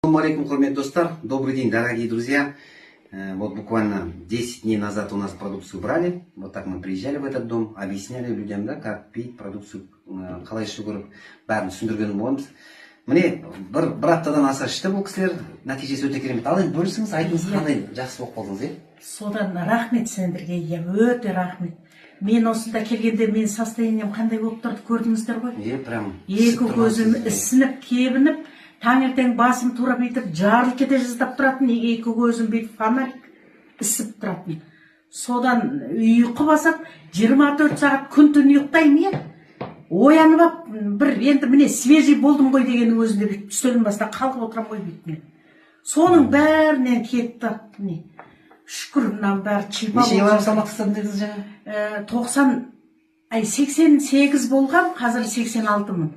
Ассаламу алейкум, құрметті достар. Добрый день, дорогие друзья. Вот буквально 10 дней назад у нас продукцию брали. Вот так мы приезжали в этот дом, объясняли людям, да, как пить продукцию, қалай ішу көріп, бәрін түсіндірген боламыз. Міне, бір аптадан аса ішті бұл кісілер, нәтижесі өте керемет. Ал енді бөлісіңіз, айтыңыз, қандай жақсы болып қалдыңыз, е? Содан рахмет сендерге, өте рахмет. Мен осында келгенде мен состоянием қандай болып тұрды көрдіңіздер ғой? Прям екі көзім ісініп, кебініп, таңертең басым тура бүйтіп жарылып кете жаздап тұратын, екі көзім бүйтіп фонарик ісіп тұратын. Содан ұйқы басып, 24 сағат күн-түн ұйықтаймын, е? Оянып ап, бір енді міне свежий болдым ғой деген өзінде бүйтіп үстелдің басында қалқып отырам ғой бүйтіп. Соның бәрінен кетті, міне. Шүкір, мынау бәрі чипа. Неше килограмм салмақ тастадым дедіңіз жаңа? 88 болған, қазір 86-мын.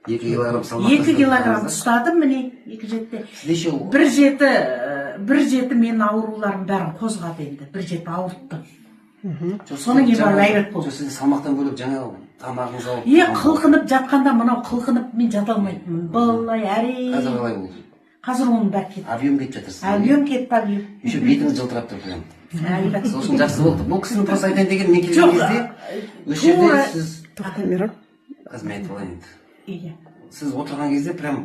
2 килограмм салмақ 2 килограмм ұстадым, міне, 2 жеті. Бір жеті мен ауруларым бәрін қозғады енді, бір жеті ауыртты. Соның ебар әйбет болды. Сіз салмақтан бөліп жаңа тамағыңыз алып. Қылқынып жатқанда мынау қылқынып мен жата алмайтынмын. Былай әрең. Қазір қалай болды? Қазір оның бәрі кетті. Объем кетіп жатырсыз. Объем кетті, объем. Еще бетіңіз жылтырап тұр прям. Әйбет. Сол үшін жақсы болды. Бұл кісінің просто айтайын деген мен келген кезде осы жерде сіз тоқтамирам. Қазір мен айтып алайын. Иә. Сіз отырған кезде прям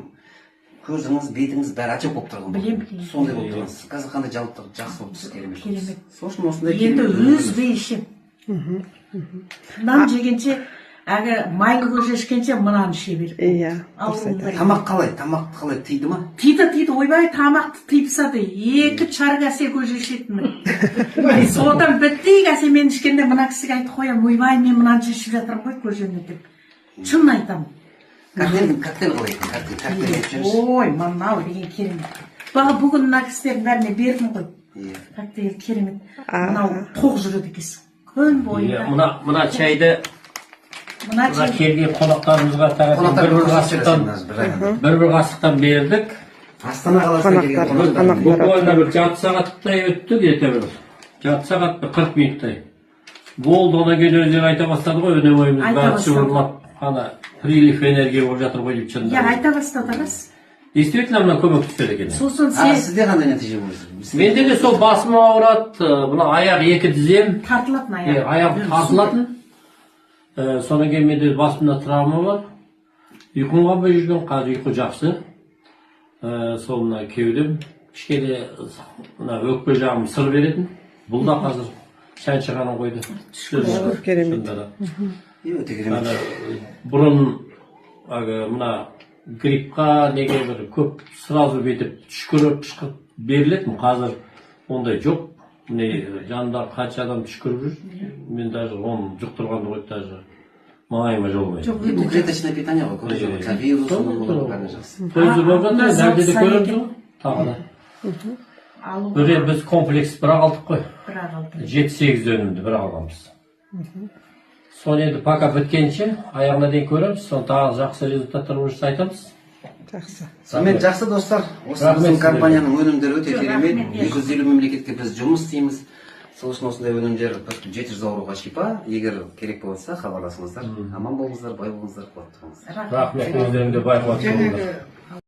көзіңіз, бетіңіз бәрі очок болып тұрған. Білем. Сондай болып тұрғансыз. Қазір қандай жалықтық, жақсы болып тұрсыз, керемет. Керемет. Сол үшін осындай енді үзбей ішем. Нан жегенше, әгі майлы көже ішкенше мынаны іше беріп. Иә. Тамақ қалай? Тамақ қалай тиді ма? Тиді, ойбай, тамақты тыйпсады. 2 чарга әсе көже ішетінмін. Содан бітті, әсе мен ішкенде мына кісіге айтып қоям, ойбай, мен мынанша ішіп жатырмын ғой көжені деп. Шын айтамын. Коктейль қалай? Коктейль. Ой, мынау деген керемет. Баға бүгін мына кісілердің бәріне бердім ғой. Коктейль керемет. Мынау тоқ жүреді екенсің. Күн бойында. Мына чайды мына келген қонақтарымызға бір қасықтан бердік. Астана қаласына келген қонақтар. Буквально бір жарты сағаттай өтті, где-то бір жарты сағат 40 минуттай. Болды, одан кейін өздері айта бастады ғой, өне ойымыз бәрі шұғырлап, ана прилив энергия болып жатыр ғой деп шынында. Айта бастады рас. Действительно, мына көмектеседі екен. Сосын сізде қандай нәтиже болды? Менде де сол басым ауырады, мына аяқ екі тізем. Тартылатын аяқ. Аяқ тартылатын. Содан кейін менде басымда травма бар. Ұйқым қанбай жүрген, қазір ұйқы жақсы. Сол мына кеудем, кішкене мына өкпе жағым сыр беретін. Бұл да қазір шаншығанын қойды. Шүкір, керемет. Өте керемет. Бұрын мына гриппқа неге бір көп сразу бетіп түшкіріп берілетін. Қазір ондай жоқ. Міне жанында қанша адам түшкіріп жүр. Мен даже оны жұқтырғанды қойды, даже маңайыма жолмайды. Бұл клеточное питание ғой, көре жоқ. Вирус, оның бәрі жақсы. Көзі болып жатыр, дәрде де көреміз ғой. Тағы да. Бір біз комплекс бірақ алдық қой. 7-8 өнімді бірақ алғанбыз. Соны енді пока біткенше, аяғына дейін көреміз, соны тағы жақсы результаттар бойынша айтамыз. Жақсы. Сонымен жақсы достар, осы біздің компанияның өнімдері өте керемет. 250 мемлекетке біз жұмыс істейміз. Сол үшін осындай өнімдер 700 ауруға шипа. Егер керек болса, хабарласыңыздар. Аман болыңыздар, бай болыңыздар, қуатты болыңыздар. Рахмет, өздеріңде бай қуатты болыңыздар.